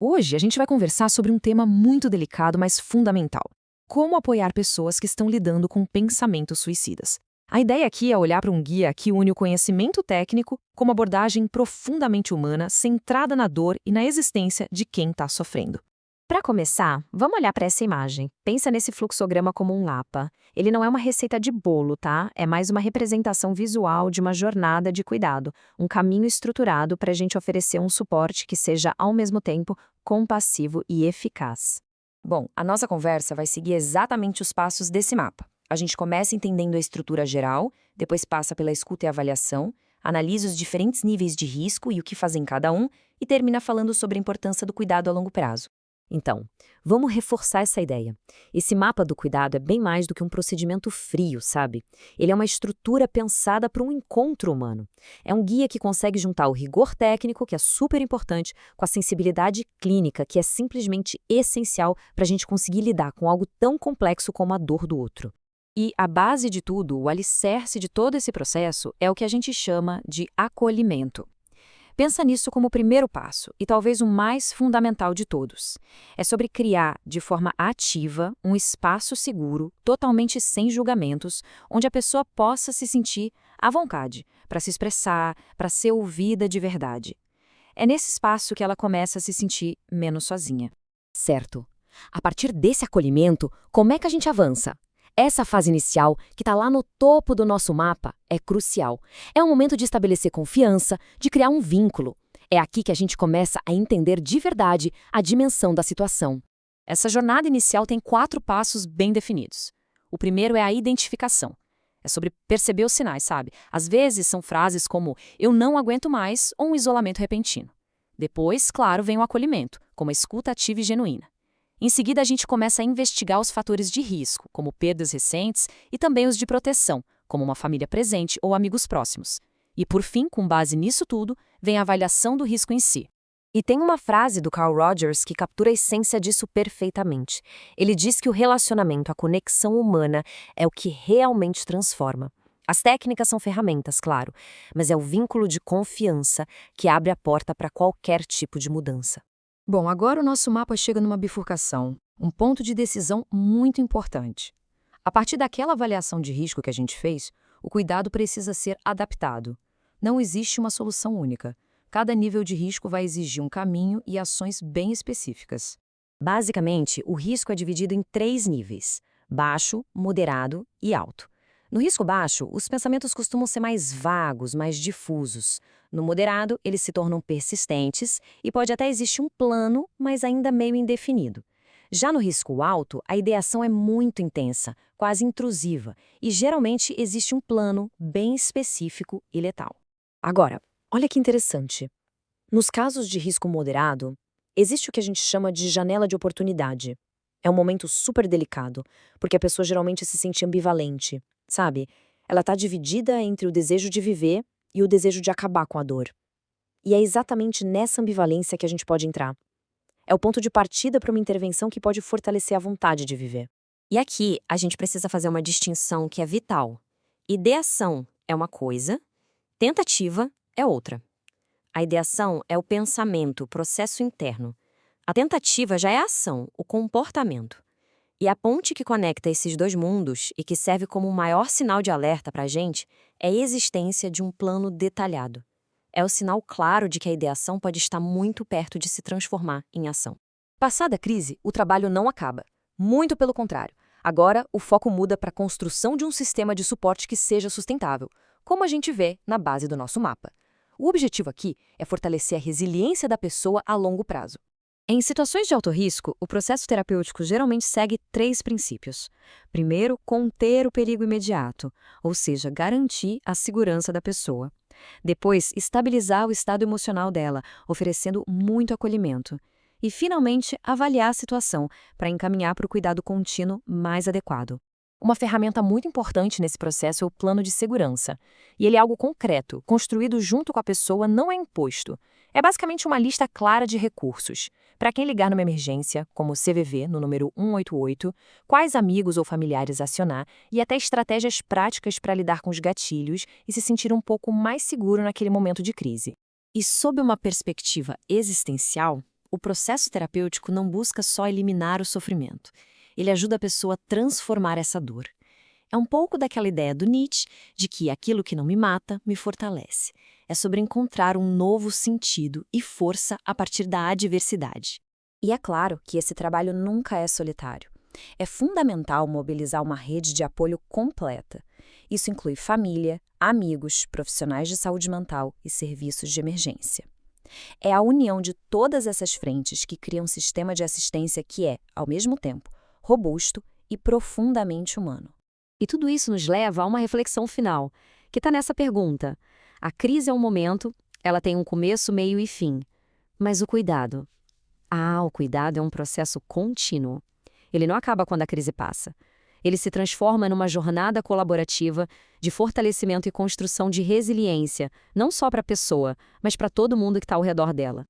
Hoje a gente vai conversar sobre um tema muito delicado, mas fundamental: como apoiar pessoas que estão lidando com pensamentos suicidas. A ideia aqui é olhar para um guia que une o conhecimento técnico com uma abordagem profundamente humana, centrada na dor e na existência de quem está sofrendo. Para começar, vamos olhar para essa imagem. Pensa nesse fluxograma como um mapa. Ele não é uma receita de bolo, tá? É mais uma representação visual de uma jornada de cuidado, um caminho estruturado para a gente oferecer um suporte que seja, ao mesmo tempo, compassivo e eficaz. Bom, a nossa conversa vai seguir exatamente os passos desse mapa. A gente começa entendendo a estrutura geral, depois passa pela escuta e avaliação, analisa os diferentes níveis de risco e o que fazem cada um, e termina falando sobre a importância do cuidado a longo prazo. Então, vamos reforçar essa ideia. Esse mapa do cuidado é bem mais do que um procedimento frio, sabe? Ele é uma estrutura pensada para um encontro humano. É um guia que consegue juntar o rigor técnico, que é super importante, com a sensibilidade clínica, que é simplesmente essencial para a gente conseguir lidar com algo tão complexo como a dor do outro. E a base de tudo, o alicerce de todo esse processo, é o que a gente chama de acolhimento. Pensa nisso como o primeiro passo, e talvez o mais fundamental de todos. É sobre criar, de forma ativa, um espaço seguro, totalmente sem julgamentos, onde a pessoa possa se sentir à vontade, para se expressar, para ser ouvida de verdade. É nesse espaço que ela começa a se sentir menos sozinha. Certo. A partir desse acolhimento, como é que a gente avança? Essa fase inicial, que está lá no topo do nosso mapa, é crucial. É um momento de estabelecer confiança, de criar um vínculo. É aqui que a gente começa a entender de verdade a dimensão da situação. Essa jornada inicial tem 4 passos bem definidos. O primeiro é a identificação. É sobre perceber os sinais, sabe? Às vezes são frases como "eu não aguento mais" ou um isolamento repentino. Depois, claro, vem o acolhimento, como a escuta ativa e genuína. Em seguida, a gente começa a investigar os fatores de risco, como perdas recentes, e também os de proteção, como uma família presente ou amigos próximos. E, por fim, com base nisso tudo, vem a avaliação do risco em si. E tem uma frase do Carl Rogers que captura a essência disso perfeitamente. Ele diz que o relacionamento, a conexão humana, é o que realmente transforma. As técnicas são ferramentas, claro, mas é o vínculo de confiança que abre a porta para qualquer tipo de mudança. Bom, agora o nosso mapa chega numa bifurcação, um ponto de decisão muito importante. A partir daquela avaliação de risco que a gente fez, o cuidado precisa ser adaptado. Não existe uma solução única. Cada nível de risco vai exigir um caminho e ações bem específicas. Basicamente, o risco é dividido em 3 níveis: baixo, moderado e alto. No risco baixo, os pensamentos costumam ser mais vagos, mais difusos. No moderado, eles se tornam persistentes e pode até existir um plano, mas ainda meio indefinido. Já no risco alto, a ideação é muito intensa, quase intrusiva, e geralmente existe um plano bem específico e letal. Agora, olha que interessante. Nos casos de risco moderado, existe o que a gente chama de janela de oportunidade. É um momento super delicado, porque a pessoa geralmente se sente ambivalente, sabe? Ela está dividida entre o desejo de viver e o desejo de acabar com a dor. E é exatamente nessa ambivalência que a gente pode entrar. É o ponto de partida para uma intervenção que pode fortalecer a vontade de viver. E aqui a gente precisa fazer uma distinção que é vital. Ideação é uma coisa, tentativa é outra. A ideação é o pensamento, o processo interno. A tentativa já é a ação, o comportamento. E a ponte que conecta esses dois mundos e que serve como o maior sinal de alerta para a gente é a existência de um plano detalhado. É o sinal claro de que a ideação pode estar muito perto de se transformar em ação. Passada a crise, o trabalho não acaba. Muito pelo contrário. Agora, o foco muda para a construção de um sistema de suporte que seja sustentável, como a gente vê na base do nosso mapa. O objetivo aqui é fortalecer a resiliência da pessoa a longo prazo. Em situações de alto risco, o processo terapêutico geralmente segue 3 princípios. Primeiro, conter o perigo imediato, ou seja, garantir a segurança da pessoa. Depois, estabilizar o estado emocional dela, oferecendo muito acolhimento. E, finalmente, avaliar a situação para encaminhar para o cuidado contínuo mais adequado. Uma ferramenta muito importante nesse processo é o plano de segurança. E ele é algo concreto, construído junto com a pessoa, não é imposto. É basicamente uma lista clara de recursos. Para quem ligar numa emergência, como o CVV, no número 188, quais amigos ou familiares acionar e até estratégias práticas para lidar com os gatilhos e se sentir um pouco mais seguro naquele momento de crise. E sob uma perspectiva existencial, O processo terapêutico não busca só eliminar o sofrimento. Ele ajuda a pessoa a transformar essa dor. É um pouco daquela ideia do Nietzsche de que aquilo que não me mata me fortalece. É sobre encontrar um novo sentido e força a partir da adversidade. E é claro que esse trabalho nunca é solitário. É fundamental mobilizar uma rede de apoio completa. Isso inclui família, amigos, profissionais de saúde mental e serviços de emergência. É a união de todas essas frentes que cria um sistema de assistência que é, ao mesmo tempo, robusto e profundamente humano. E tudo isso nos leva a uma reflexão final, que está nessa pergunta. A crise é um momento, ela tem um começo, meio e fim. Mas o cuidado? O cuidado é um processo contínuo. Ele não acaba quando a crise passa. Ele se transforma numa jornada colaborativa de fortalecimento e construção de resiliência, não só para a pessoa, mas para todo mundo que está ao redor dela.